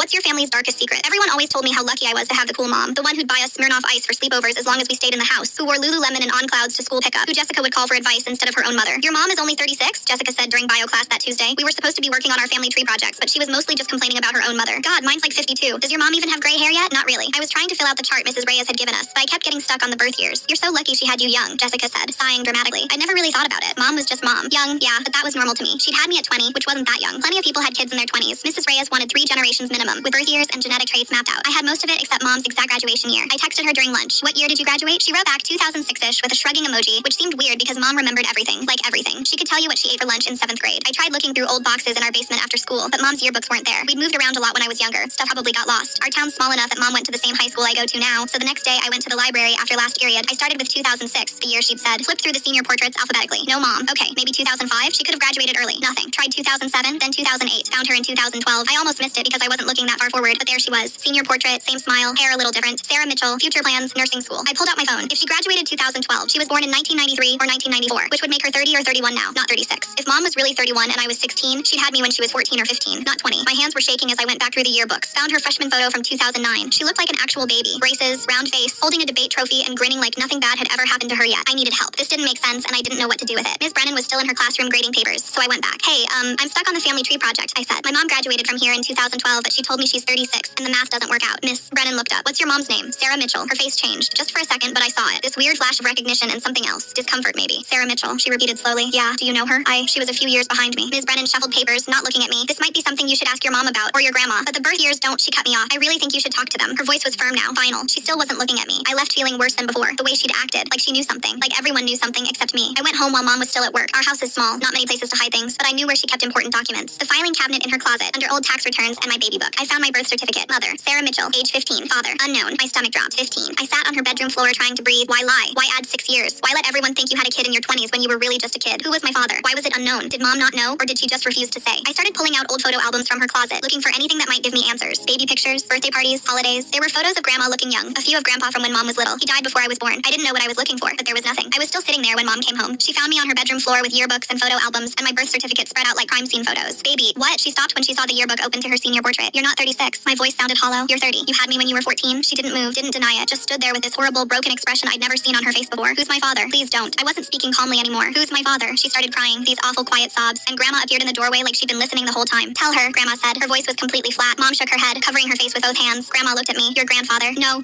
What's your family's darkest secret? Everyone always told me how lucky I was to have the cool mom, the one who'd buy us Smirnoff Ice for sleepovers as long as we stayed in the house, who wore Lululemon and On Clouds to school pickup, who Jessica would call for advice instead of her own mother. Your mom is only 36, Jessica said during bio class that Tuesday. We were supposed to be working on our family tree projects, but she was mostly just complaining about her own mother. God, mine's like 52. Does your mom even have gray hair yet? Not really. I was trying to fill out the chart Mrs. Reyes had given us, but I kept getting stuck on the birth years. You're so lucky she had you young, Jessica said, sighing dramatically. I never really thought about it. Mom was just mom. Young, yeah, but that was normal to me. She'd had me at 20, which wasn't that young. Plenty of people had kids in their 20s. Mrs. Reyes wanted 3 generations minimum, with birth years and genetic traits mapped out. I had most of it except mom's exact graduation year. I texted her during lunch. What year did you graduate? She wrote back 2006-ish with a shrugging emoji, which seemed weird because mom remembered everything, like everything. She could tell you what she ate for lunch in 7th grade. I tried looking through old boxes in our basement after school, but mom's yearbooks weren't there. We'd moved around a lot when I was younger. Stuff probably got lost. Our town's small enough that mom went to the same high school I go to now, so the next day I went to the library after last period. I started with 2006, the year she'd said. Flipped through the senior portraits alphabetically. No mom. Okay, maybe 2005? She could have graduated early. Nothing. Tried 2007, then 2008. Found her in 2012. I almost missed it because I wasn't looking that far forward, but there she was. Senior portrait, same smile, hair a little different. Sarah Mitchell, future plans, nursing school. I pulled out my phone. If she graduated 2012, she was born in 1993 or 1994, which would make her 30 or 31 now, not 36. If mom was really 31 and I was 16, she'd had me when she was 14 or 15, not 20. My hands were shaking as I went back through the yearbooks. Found her freshman photo from 2009. She looked like an actual baby. Braces, round face, holding a debate trophy and grinning like nothing bad had ever happened to her yet. I needed help. This didn't make sense and I didn't know what to do with it. Ms. Brennan was still in her classroom grading papers, so I went back. Hey, I'm stuck on the family tree project, I said. My mom graduated from here in 2012, but she told me she's 36 and the math doesn't work out. Miss Brennan looked up. What's your mom's name? Sarah Mitchell. Her face changed. Just for a second, but I saw it. This weird flash of recognition and something else. Discomfort, maybe. Sarah Mitchell. She repeated slowly. Yeah, do you know her? She was a few years behind me. Ms. Brennan shuffled papers, not looking at me. This might be something you should ask your mom about, or your grandma. But the birth years don't, she cut me off. I really think you should talk to them. Her voice was firm now, final. She still wasn't looking at me. I left feeling worse than before. The way she'd acted, like she knew something. Like everyone knew something except me. I went home while mom was still at work. Our house is small, not many places to hide things, but I knew where she kept important documents. The filing cabinet in her closet, under old tax returns and my baby book. I found my birth certificate. Mother, Sarah Mitchell, age 15. Father, unknown. My stomach dropped. 15. I sat on her bedroom floor trying to breathe. Why lie? Why add 6 years? Why let everyone think you had a kid in your 20s when you were really just a kid? Who was my father? Why was it unknown? Did mom not know, or did she just refuse to say? I started pulling out old photo albums from her closet, looking for anything that might give me answers. Baby pictures, birthday parties, holidays. There were photos of grandma looking young, a few of grandpa from when mom was little. He died before I was born. I didn't know what I was looking for, but there was nothing. I was still sitting there when mom came home. She found me on her bedroom floor with yearbooks and photo albums, and my birth certificate spread out like crime scene photos. Baby, what? She stopped when she saw the yearbook open to her senior portrait. You're not 36. My voice sounded hollow. You're 30. You had me when you were 14. She didn't move, didn't deny it, just stood there with this horrible, broken expression I'd never seen on her face before. Who's my father? Please don't. I wasn't speaking calmly anymore. Who's my father? She started crying, these awful quiet sobs, and grandma appeared in the doorway like she'd been listening the whole time. Tell her, grandma said. Her voice was completely flat. Mom shook her head, covering her face with both hands. Grandma looked at me. Your grandfather? No.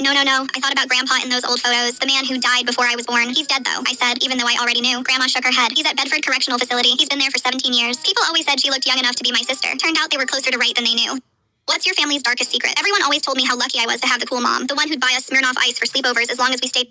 I thought about grandpa in those old photos. The man who died before I was born. He's dead though, I said, even though I already knew. Grandma shook her head. He's at Bedford Correctional Facility. He's been there for 17 years. People always said she looked young enough to be my sister. Turned out they were closer to right than they knew. What's your family's darkest secret? Everyone always told me how lucky I was to have the cool mom, the one who'd buy us Smirnoff Ice for sleepovers as long as we stayed.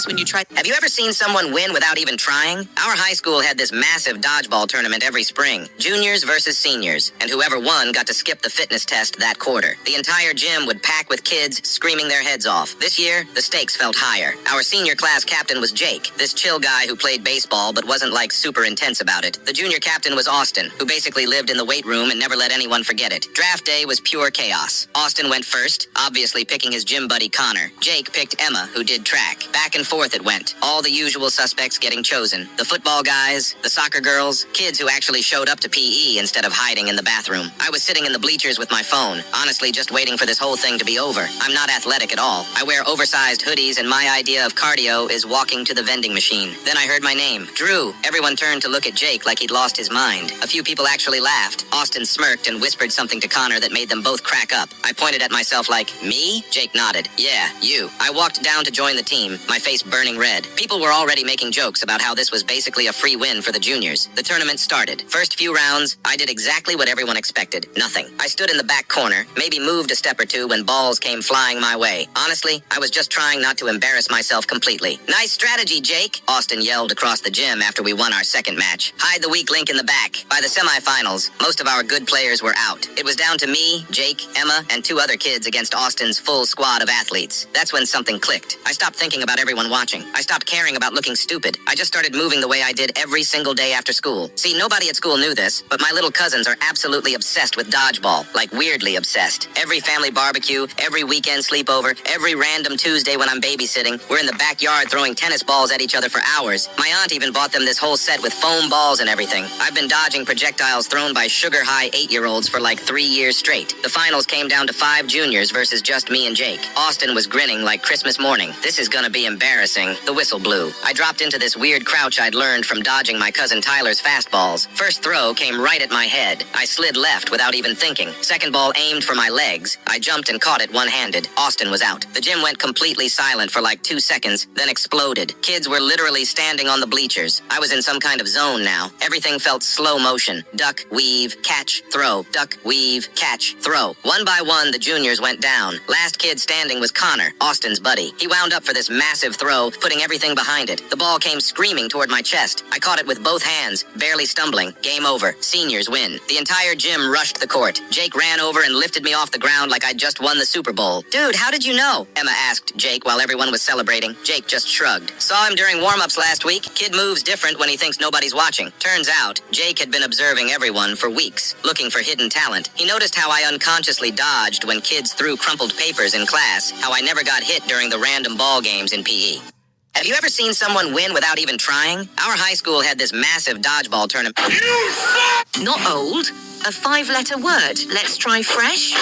When you try. Have you ever seen someone win without even trying? Our high school had this massive dodgeball tournament every spring, juniors versus seniors, and whoever won got to skip the fitness test that quarter. The entire gym would pack with kids screaming their heads off. This year, the stakes felt higher. Our senior class captain was Jake, this chill guy who played baseball but wasn't like super intense about it. The junior captain was Austin, who basically lived in the weight room and never let anyone forget it. Draft day was pure chaos. Austin went first, obviously picking his gym buddy Connor. Jake picked Emma, who did track. Back and forth it went. All the usual suspects getting chosen. The football guys, the soccer girls, kids who actually showed up to PE instead of hiding in the bathroom. I was sitting in the bleachers with my phone, honestly just waiting for this whole thing to be over. I'm not athletic at all. I wear oversized hoodies and my idea of cardio is walking to the vending machine. Then I heard my name, Drew. Everyone turned to look at Jake like he'd lost his mind. A few people actually laughed. Austin smirked and whispered something to Connor that made them both crack up. I pointed at myself like, me? Jake nodded. Yeah, you. I walked down to join the team, my face burning red. People were already making jokes about how this was basically a free win for the juniors. The tournament started. First few rounds, I did exactly what everyone expected. Nothing. I stood in the back corner, maybe moved a step or two when balls came flying my way. Honestly, I was just trying not to embarrass myself completely. Nice strategy, Jake, Austin yelled across the gym after we won our second match. Hide the weak link in the back. By the semifinals, most of our good players were out. It was down to me, Jake, Emma, and 2 other kids against Austin's full squad of athletes. That's when something clicked. I stopped thinking about everyone everyone watching. I stopped caring about looking stupid. I just started moving the way I did every single day after school. See, nobody at school knew this, but my little cousins are absolutely obsessed with dodgeball. Like weirdly obsessed. Every family barbecue, every weekend sleepover, every random Tuesday when I'm babysitting, we're in the backyard throwing tennis balls at each other for hours. My aunt even bought them this whole set with foam balls and everything. I've been dodging projectiles thrown by sugar-high 8-year-olds for like 3 years straight. The finals came down to 5 juniors versus just me and Jake. Austin was grinning like Christmas morning. This is gonna be embarrassing. The whistle blew. I dropped into this weird crouch I'd learned from dodging my cousin Tyler's fastballs. First throw came right at my head. I slid left without even thinking. Second ball aimed for my legs. I jumped and caught it one-handed. Austin was out. The gym went completely silent for like 2 seconds, then exploded. Kids were literally standing on the bleachers. I was in some kind of zone now. Everything felt slow motion. Duck, weave, catch, throw. Duck, weave, catch, throw. One by one, the juniors went down. Last kid standing was Connor, Austin's buddy. He wound up for this massive throw, putting everything behind it. The ball came screaming toward my chest. I caught it with both hands, barely stumbling. Game over. Seniors win. The entire gym rushed the court. Jake ran over and lifted me off the ground like I'd just won the Super Bowl. Dude, how did you know? Emma asked Jake while everyone was celebrating. Jake just shrugged. Saw him during warm-ups last week. Kid moves different when he thinks nobody's watching. Turns out, Jake had been observing everyone for weeks, looking for hidden talent. He noticed how I unconsciously dodged when kids threw crumpled papers in class, how I never got hit during the random ball games in PE. Have you ever seen someone win without even trying? Our high school had this massive dodgeball tournament. Not old. A 5-letter word. Let's try fresh.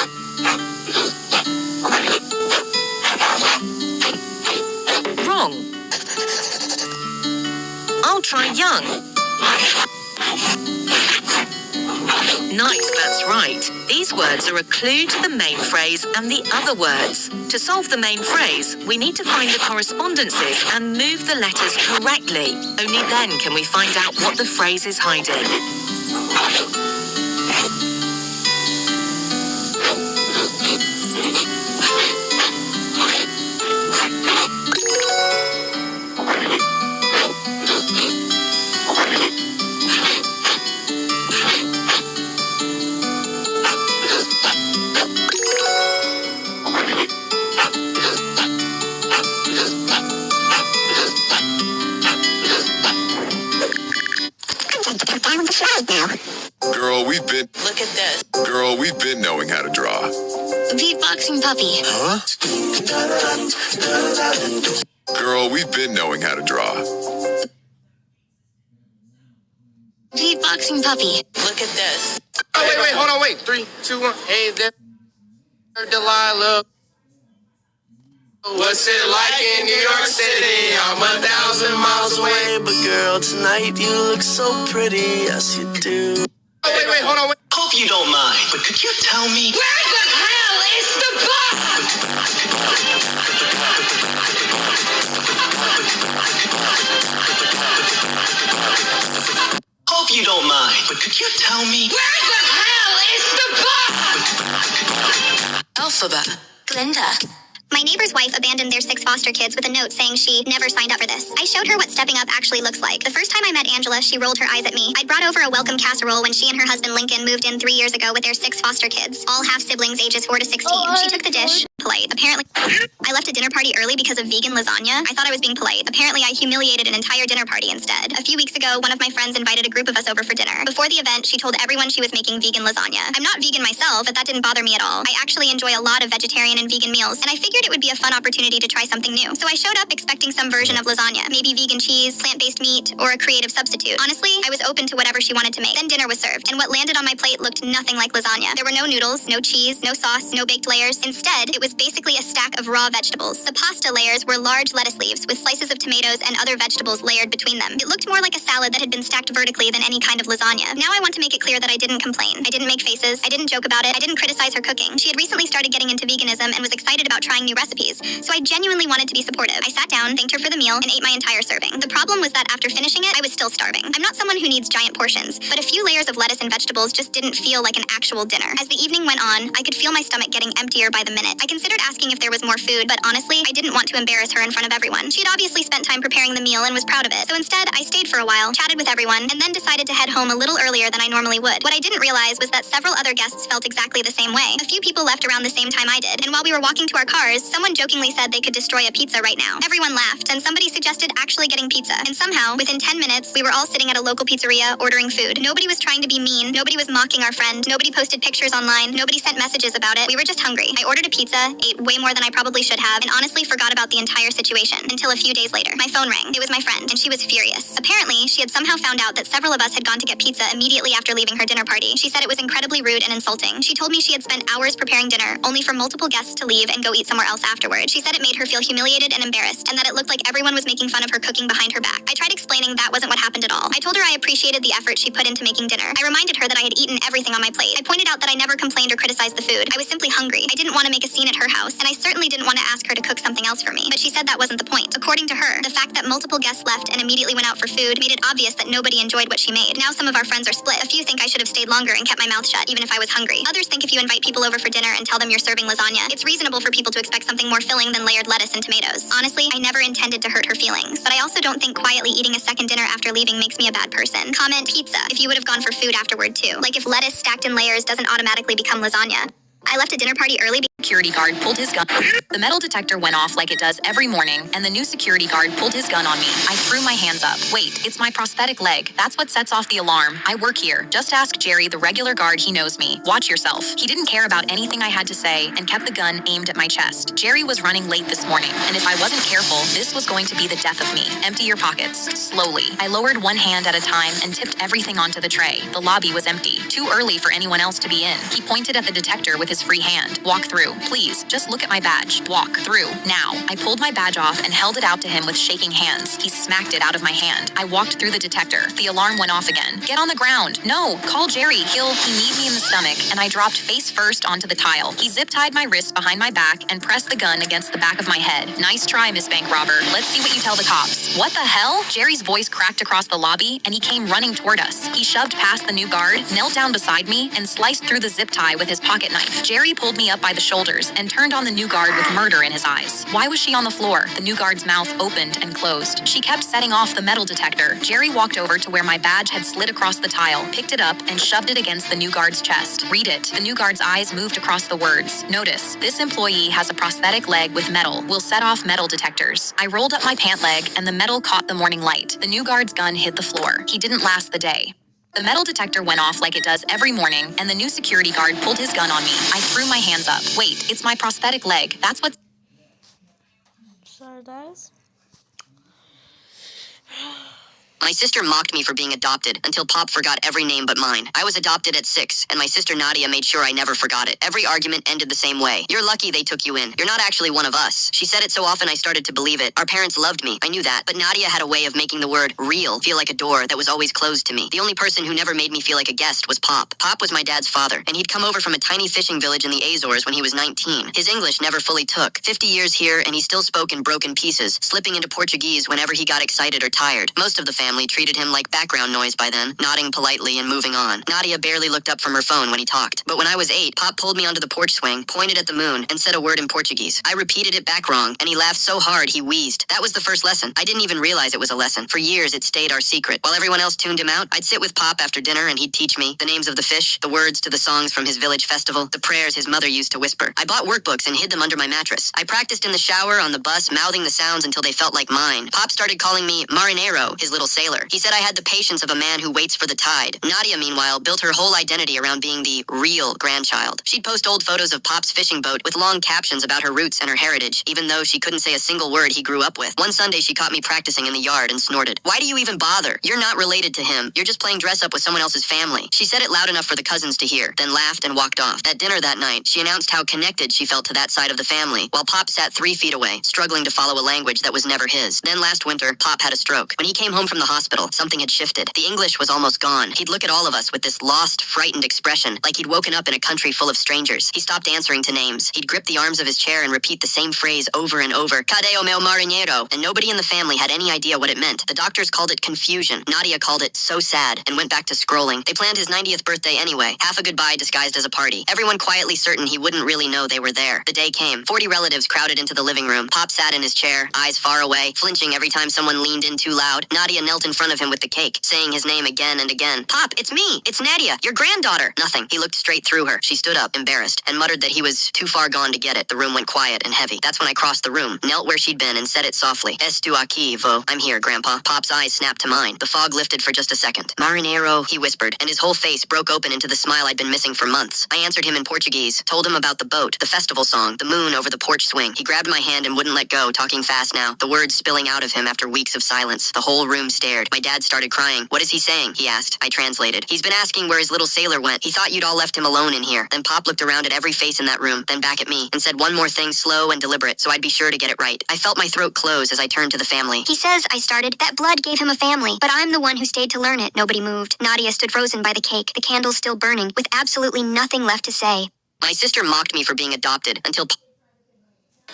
Wrong. I'll try young. Nice, that's right. These words are a clue to the main phrase and the other words. To solve the main phrase, we need to find the correspondences and move the letters correctly. Only then can we find out what the phrase is hiding. Girl, we've been... Look at this. Girl, we've been knowing how to draw. Beatboxing puppy. Huh? Girl, we've been knowing how to draw. Beatboxing puppy. Look at this. Oh, wait, hold on, wait. 3, 2, 1. Hey there, Delilah. What's it like in New York City? I'm 1,000 miles away. But girl, tonight you look so pretty, yes you do. Oh, wait, hold on, wait. Hope you don't mind, but could you tell me Where the hell is the box? Hope you don't mind, but could you tell me Where the hell is the box? Alphabet. Glinda. My neighbor's wife abandoned their 6 foster kids with a note saying she never signed up for this. I showed her what stepping up actually looks like. The first time I met Angela, she rolled her eyes at me. I'd brought over a welcome casserole when she and her husband Lincoln moved in 3 years ago with their 6 foster kids, all half-siblings ages 4 to 16. She took the dish. Polite. Apparently, I left a dinner party early because of vegan lasagna. I thought I was being polite. Apparently, I humiliated an entire dinner party instead. A few weeks ago, one of my friends invited a group of us over for dinner. Before the event, she told everyone she was making vegan lasagna. I'm not vegan myself, but that didn't bother me at all. I actually enjoy a lot of vegetarian and vegan meals, and I figured it would be a fun opportunity to try something new. So I showed up expecting some version of lasagna, maybe vegan cheese, plant-based meat, or a creative substitute. Honestly, I was open to whatever she wanted to make. Then dinner was served, and what landed on my plate looked nothing like lasagna. There were no noodles, no cheese, no sauce, no baked layers. Instead, it was basically a stack of raw vegetables. The pasta layers were large lettuce leaves with slices of tomatoes and other vegetables layered between them. It looked more like a salad that had been stacked vertically than any kind of lasagna. Now I want to make it clear that I didn't complain. I didn't make faces. I didn't joke about it. I didn't criticize her cooking. She had recently started getting into veganism and was excited about trying new recipes. So I genuinely wanted to be supportive. I sat down, thanked her for the meal, and ate my entire serving. The problem was that after finishing it, I was still starving. I'm not someone who needs giant portions, but a few layers of lettuce and vegetables just didn't feel like an actual dinner. As the evening went on, I could feel my stomach getting emptier by the minute. I can considered asking if there was more food, but honestly, I didn't want to embarrass her in front of everyone. She had obviously spent time preparing the meal and was proud of it. So instead, I stayed for a while, chatted with everyone, and then decided to head home a little earlier than I normally would. What I didn't realize was that several other guests felt exactly the same way. A few people left around the same time I did, and while we were walking to our cars, someone jokingly said they could destroy a pizza right now. Everyone laughed, and somebody suggested actually getting pizza. And somehow, within 10 minutes, we were all sitting at a local pizzeria ordering food. Nobody was trying to be mean, nobody was mocking our friend, nobody posted pictures online, nobody sent messages about it. We were just hungry. I ordered a pizza, ate way more than I probably should have, and honestly forgot about the entire situation until a few days later. My phone rang. It was my friend, and she was furious. Apparently, she had somehow found out that several of us had gone to get pizza immediately after leaving her dinner party. She said it was incredibly rude and insulting. She told me she had spent hours preparing dinner, only for multiple guests to leave and go eat somewhere else afterward. She said it made her feel humiliated and embarrassed, and that it looked like everyone was making fun of her cooking behind her back. I tried explaining that wasn't what happened at all. I told her I appreciated the effort she put into making dinner. I reminded her that I had eaten everything on my plate. I pointed out that I never complained or criticized the food. I was simply hungry. I didn't want to make a scene at her house, and I certainly didn't want to ask her to cook something else for me. But she said that wasn't the point. According to her, the fact that multiple guests left and immediately went out for food made it obvious that nobody enjoyed what she made. Now some of our friends are split. A few think I should have stayed longer and kept my mouth shut, even if I was hungry. Others think if you invite people over for dinner and tell them you're serving lasagna, it's reasonable for people to expect something more filling than layered lettuce and tomatoes. Honestly, I never intended to hurt her feelings, but I also don't think quietly eating a second dinner after leaving makes me a bad person. Comment pizza if you would have gone for food afterward too. Like if lettuce stacked in layers doesn't automatically become lasagna. I left a dinner party early. Security guard pulled his gun. The metal detector went off like it does every morning, and the new security guard pulled his gun on me. I threw my hands up. Wait, it's my prosthetic leg. That's what sets off the alarm. I work here. Just ask Jerry, the regular guard. He knows me. Watch yourself. He didn't care about anything I had to say and kept the gun aimed at my chest. Jerry was running late this morning, and if I wasn't careful, this was going to be the death of me. Empty your pockets. Slowly. I lowered one hand at a time and tipped everything onto the tray. The lobby was empty. Too early for anyone else to be in. He pointed at the detector with his free hand. Walk through. Please, just look at my badge. Walk through. Now. I pulled my badge off and held it out to him with shaking hands. He smacked it out of my hand. I walked through the detector. The alarm went off again. Get on the ground. No, call Jerry. He kneed me in the stomach, and I dropped face first onto the tile. He zip-tied my wrists behind my back and pressed the gun against the back of my head. Nice try, Miss Bank Robber. Let's see what you tell the cops. What the hell? Jerry's voice cracked across the lobby, and he came running toward us. He shoved past the new guard, knelt down beside me, and sliced through the zip tie with his pocket knife. Jerry pulled me up by the shoulders and turned on the new guard with murder in his eyes. Why was she on the floor? The new guard's mouth opened and closed. She kept setting off the metal detector. Jerry walked over to where my badge had slid across the tile, picked it up, and shoved it against the new guard's chest. Read it. The new guard's eyes moved across the words. Notice, this employee has a prosthetic leg with metal. Will set off metal detectors. I rolled up my pant leg, and the metal caught the morning light. The new guard's gun hit the floor. He didn't last the day. The metal detector went off like it does every morning, and the new security guard pulled his gun on me. I threw my hands up. Wait, it's my prosthetic leg. That's what... Sorry, guys. My sister mocked me for being adopted until Pop forgot every name but mine. I was adopted at 6, and my sister Nadia made sure I never forgot it. Every argument ended the same way. You're lucky they took you in. You're not actually one of us. She said it so often I started to believe it. Our parents loved me. I knew that. But Nadia had a way of making the word real feel like a door that was always closed to me. The only person who never made me feel like a guest was Pop. Pop was my dad's father, and he'd come over from a tiny fishing village in the Azores when he was 19. His English never fully took. 50 years here, and he still spoke in broken pieces, slipping into Portuguese whenever he got excited or tired. Most of the family treated him like background noise by then, nodding politely and moving on. Nadia barely looked up from her phone when he talked. But when I was 8, Pop pulled me onto the porch swing, pointed at the moon, and said a word in Portuguese. I repeated it back wrong, and he laughed so hard he wheezed. That was the first lesson. I didn't even realize it was a lesson. For years, it stayed our secret. While everyone else tuned him out, I'd sit with Pop after dinner, and he'd teach me the names of the fish, the words to the songs from his village festival, the prayers his mother used to whisper. I bought workbooks and hid them under my mattress. I practiced in the shower, on the bus, mouthing the sounds until they felt like mine. Pop started calling me Marinero, his little sailor. He said I had the patience of a man who waits for the tide. Nadia, meanwhile, built her whole identity around being the real grandchild. She'd post old photos of Pop's fishing boat with long captions about her roots and her heritage, even though she couldn't say a single word he grew up with. One Sunday, she caught me practicing in the yard and snorted, "Why do you even bother? You're not related to him. You're just playing dress up with someone else's family." She said it loud enough for the cousins to hear, then laughed and walked off. At dinner that night, she announced how connected she felt to that side of the family, while Pop sat 3 feet away, struggling to follow a language that was never his. Then last winter, Pop had a stroke. When he came home from the hospital. Something had shifted. The English was almost gone. He'd look at all of us with this lost, frightened expression, like he'd woken up in a country full of strangers. He stopped answering to names. He'd grip the arms of his chair and repeat the same phrase over and over, Cadeo meu marinero, and nobody in the family had any idea what it meant. The doctors called it confusion. Nadia called it so sad, and went back to scrolling. They planned his 90th birthday anyway, half a goodbye disguised as a party. Everyone quietly certain he wouldn't really know they were there. The day came. 40 relatives crowded into the living room. Pop sat in his chair, eyes far away, flinching every time someone leaned in too loud. Nadia knelt in front of him with the cake, saying his name again and again. Pop, it's me! It's Nadia, your granddaughter! Nothing. He looked straight through her. She stood up, embarrassed, and muttered that he was too far gone to get it. The room went quiet and heavy. That's when I crossed the room, knelt where she'd been, and said it softly. Estu aquí, vo. I'm here, Grandpa. Pop's eyes snapped to mine. The fog lifted for just a second. Marinero, he whispered, and his whole face broke open into the smile I'd been missing for months. I answered him in Portuguese, told him about the boat, the festival song, the moon over the porch swing. He grabbed my hand and wouldn't let go, talking fast now, the words spilling out of him after weeks of silence. The whole room stared. My dad started crying. What is he saying? He asked. I translated. He's been asking where his little sailor went. He thought you'd all left him alone in here. Then Pop looked around at every face in that room, then back at me, and said one more thing slow and deliberate, so I'd be sure to get it right. I felt my throat close as I turned to the family. He says, I started, that blood gave him a family, but I'm the one who stayed to learn it. Nobody moved. Nadia stood frozen by the cake, the candles still burning, with absolutely nothing left to say. My sister mocked me for being adopted until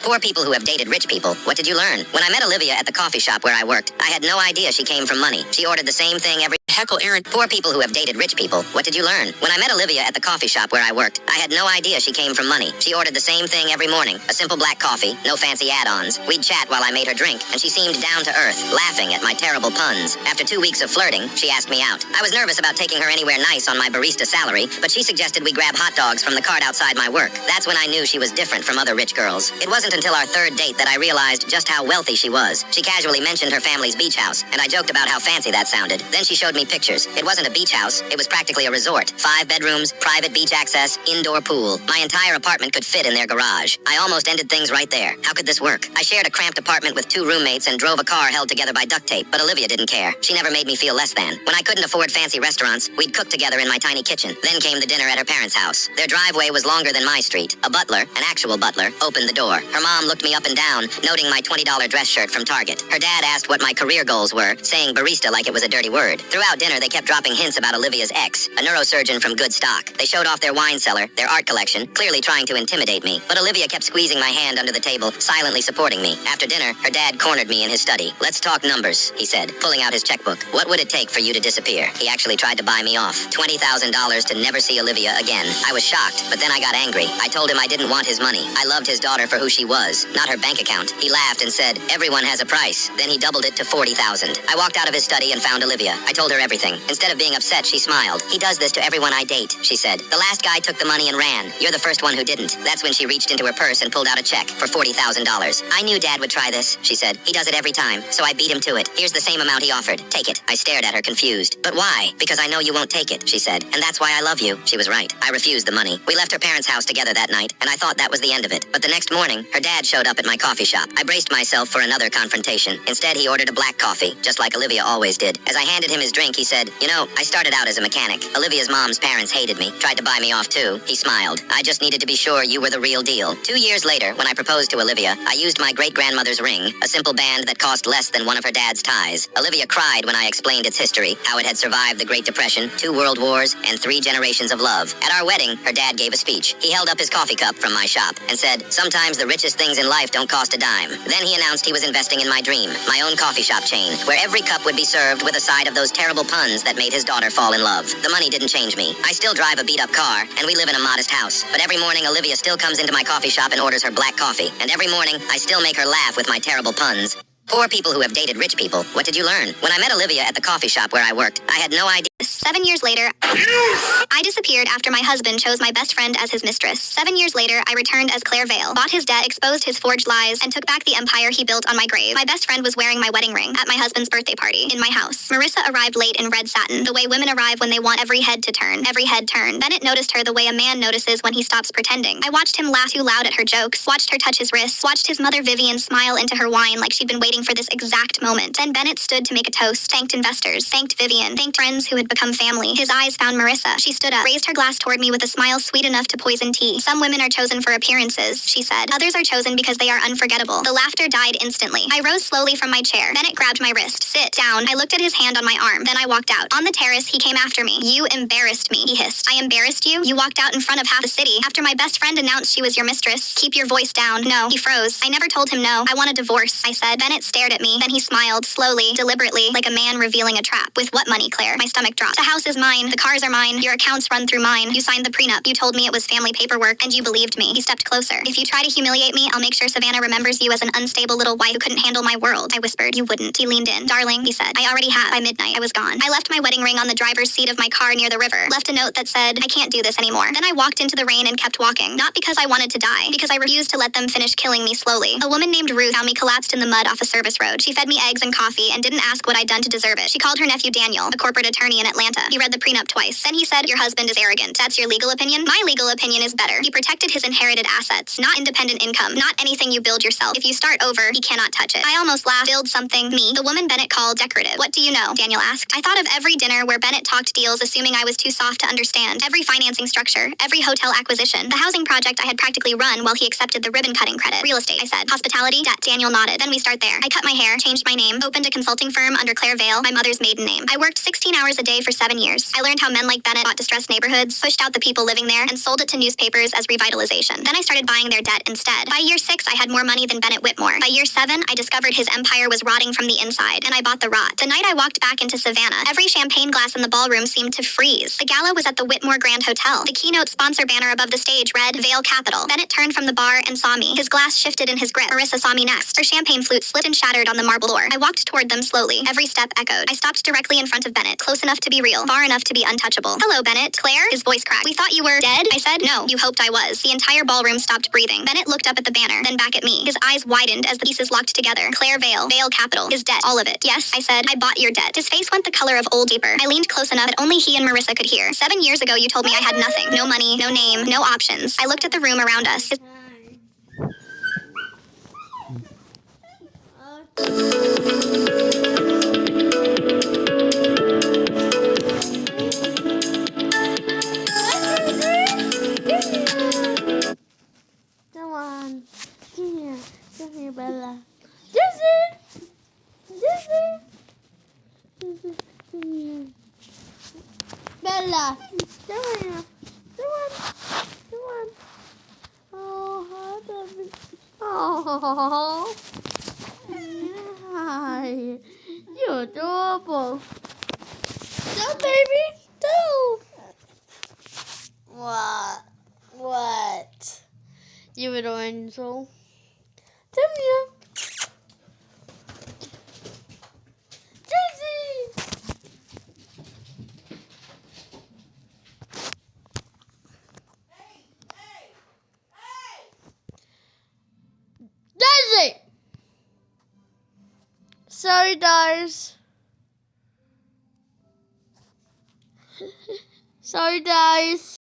Poor people who have dated rich people. What did you learn? When I met Olivia at the coffee shop where I worked, I had no idea she came from money. She ordered the same thing every Heckle, Aaron. Poor people who have dated rich people. What did you learn? When I met Olivia at the coffee shop where I worked, I had no idea she came from money. She ordered the same thing every morning. A simple black coffee, no fancy add-ons. We'd chat while I made her drink, and she seemed down to earth, laughing at my terrible puns. After 2 weeks of flirting, she asked me out. I was nervous about taking her anywhere nice on my barista salary, but she suggested we grab hot dogs from the cart outside my work. That's when I knew she was different from other rich girls. It wasn't until our third date that I realized just how wealthy she was. She casually mentioned her family's beach house, and I joked about how fancy that sounded. Then she showed me pictures. It wasn't a beach house, it was practically a resort. 5 bedrooms, private beach access, indoor pool. My entire apartment could fit in their garage. I almost ended things right there. How could this work? I shared a cramped apartment with 2 roommates and drove a car held together by duct tape, but Olivia didn't care. She never made me feel less than. When I couldn't afford fancy restaurants, we'd cook together in my tiny kitchen. Then came the dinner at her parents' house. Their driveway was longer than my street. A butler, an actual butler, opened the door. Her mom looked me up and down, noting my $20 dress shirt from Target. Her dad asked what my career goals were, saying barista like it was a dirty word. Throughout dinner, they kept dropping hints about Olivia's ex, a neurosurgeon from good stock. They showed off their wine cellar, their art collection, clearly trying to intimidate me. But Olivia kept squeezing my hand under the table, silently supporting me. After dinner, her dad cornered me in his study. Let's talk numbers, he said, pulling out his checkbook. What would it take for you to disappear? He actually tried to buy me off. $20,000 to never see Olivia again. I was shocked, but then I got angry. I told him I didn't want his money. I loved his daughter for who she was, not her bank account. He laughed and said, everyone has a price. Then he doubled it to $40,000. I walked out of his study and found Olivia. I told her everything. Instead of being upset, she smiled. He does this to everyone I date, she said. The last guy took the money and ran. You're the first one who didn't. That's when she reached into her purse and pulled out a check for $40,000. I knew Dad would try this, she said. He does it every time, so I beat him to it. Here's the same amount he offered. Take it. I stared at her confused. But why? Because I know you won't take it, she said. And that's why I love you. She was right. I refused the money. We left her parents' house together that night, and I thought that was the end of it. But the next morning, her dad showed up at my coffee shop. I braced myself for another confrontation. Instead, he ordered a black coffee, just like Olivia always did. As I handed him his drink, he said, you know, I started out as a mechanic. Olivia's mom's parents hated me, tried to buy me off too. He smiled. I just needed to be sure you were the real deal. 2 years later, when I proposed to Olivia, I used my great-grandmother's ring, a simple band that cost less than one of her dad's ties. Olivia cried when I explained its history, how it had survived the Great Depression, 2 world wars, and 3 generations of love. At our wedding, her dad gave a speech. He held up his coffee cup from my shop and said, sometimes the richest things in life don't cost a dime. Then he announced he was investing in my dream, my own coffee shop chain, where every cup would be served with a side of those terrible puns that made his daughter fall in love. The money didn't change me. I still drive a beat-up car, and we live in a modest house. But every morning, Olivia still comes into my coffee shop and orders her black coffee. And every morning, I still make her laugh with my terrible puns. Poor people who have dated rich people. What did you learn? When I met Olivia at the coffee shop where I worked, I had no idea. 7 years later, I disappeared after my husband chose my best friend as his mistress. 7 years later, I returned as Claire Vale, bought his debt, exposed his forged lies, and took back the empire he built on my grave. My best friend was wearing my wedding ring at my husband's birthday party in my house. Marissa arrived late in red satin, the way women arrive when they want every head to turn. Every head turned. Bennett noticed her the way a man notices when he stops pretending. I watched him laugh too loud at her jokes, watched her touch his wrists, watched his mother Vivian smile into her wine like she'd been waiting for this exact moment. Then Bennett stood to make a toast, thanked investors, thanked Vivian, thanked friends who had become become family. His eyes found Marissa. She stood up, raised her glass toward me with a smile sweet enough to poison tea. Some women are chosen for appearances, she said. Others are chosen because they are unforgettable. The laughter died instantly. I rose slowly from my chair. Bennett grabbed my wrist. Sit down. I looked at his hand on my arm. Then I walked out. On the terrace, he came after me. You embarrassed me, he hissed. I embarrassed you? You walked out in front of half the city after my best friend announced she was your mistress. Keep your voice down. No. He froze. I never told him no. I want a divorce, I said. Bennett stared at me. Then he smiled, slowly, deliberately, like a man revealing a trap. With what money, Claire? My stomach dropped. The house is mine. The cars are mine. Your accounts run through mine. You signed the prenup. You told me it was family paperwork, and you believed me. He stepped closer. If you try to humiliate me, I'll make sure Savannah remembers you as an unstable little wife who couldn't handle my world. I whispered. You wouldn't. He leaned in. Darling, he said. I already have. By midnight, I was gone. I left my wedding ring on the driver's seat of my car near the river. Left a note that said, I can't do this anymore. Then I walked into the rain and kept walking. Not because I wanted to die, because I refused to let them finish killing me slowly. A woman named Ruth found me collapsed in the mud off a service road. She fed me eggs and coffee and didn't ask what I'd done to deserve it. She called her nephew Daniel, a corporate attorney in Atlanta. He read the prenup twice. Then he said, your husband is arrogant. That's your legal opinion? My legal opinion is better. He protected his inherited assets, not independent income, not anything you build yourself. If you start over, he cannot touch it. I almost laughed. Build something, me. The woman Bennett called decorative. What do you know? Daniel asked. I thought of every dinner where Bennett talked deals assuming I was too soft to understand. Every financing structure, every hotel acquisition, the housing project I had practically run while he accepted the ribbon cutting credit. Real estate, I said. Hospitality, debt. Daniel nodded. Then we start there. I cut my hair, changed my name, opened a consulting firm under Claire Vale, my mother's maiden name. I worked 16 hours a day for 7 years. I learned how men like Bennett bought distressed neighborhoods, pushed out the people living there, and sold it to newspapers as revitalization. Then I started buying their debt instead. By year 6, I had more money than Bennett Whitmore. By year 7, I discovered his empire was rotting from the inside, and I bought the rot. The night I walked back into Savannah, every champagne glass in the ballroom seemed to freeze. The gala was at the Whitmore Grand Hotel. The keynote sponsor banner above the stage read, Vale Capital. Bennett turned from the bar and saw me. His glass shifted in his grip. Marissa saw me next. Her champagne flute slipped and shattered on the marble floor. I walked toward them slowly. Every step echoed. I stopped directly in front of Bennett, close enough to be real, far enough to be untouchable. Hello, Bennett. Claire? His voice cracked. We thought you were dead? I said, no, you hoped I was. The entire ballroom stopped breathing. Bennett looked up at the banner, then back at me. His eyes widened as the pieces locked together. Claire Vale, Vale Capital, his debt, all of it. Yes, I said, I bought your debt. His face went the color of old deeper. I leaned close enough that only he and Marissa could hear. 7 years ago, you told me I had nothing. No money, no name, no options. I looked at the room around us. Come on. Come here. Come here, Bella. Disney! Disney! Disney. Come here. Bella! Come here. Come on. Come on. Oh, hi, baby. Oh. Hi. You're adorable. Go, baby. Go. What? You an angel. Come here. Daisy! Daisy! Sorry, guys. Sorry, guys.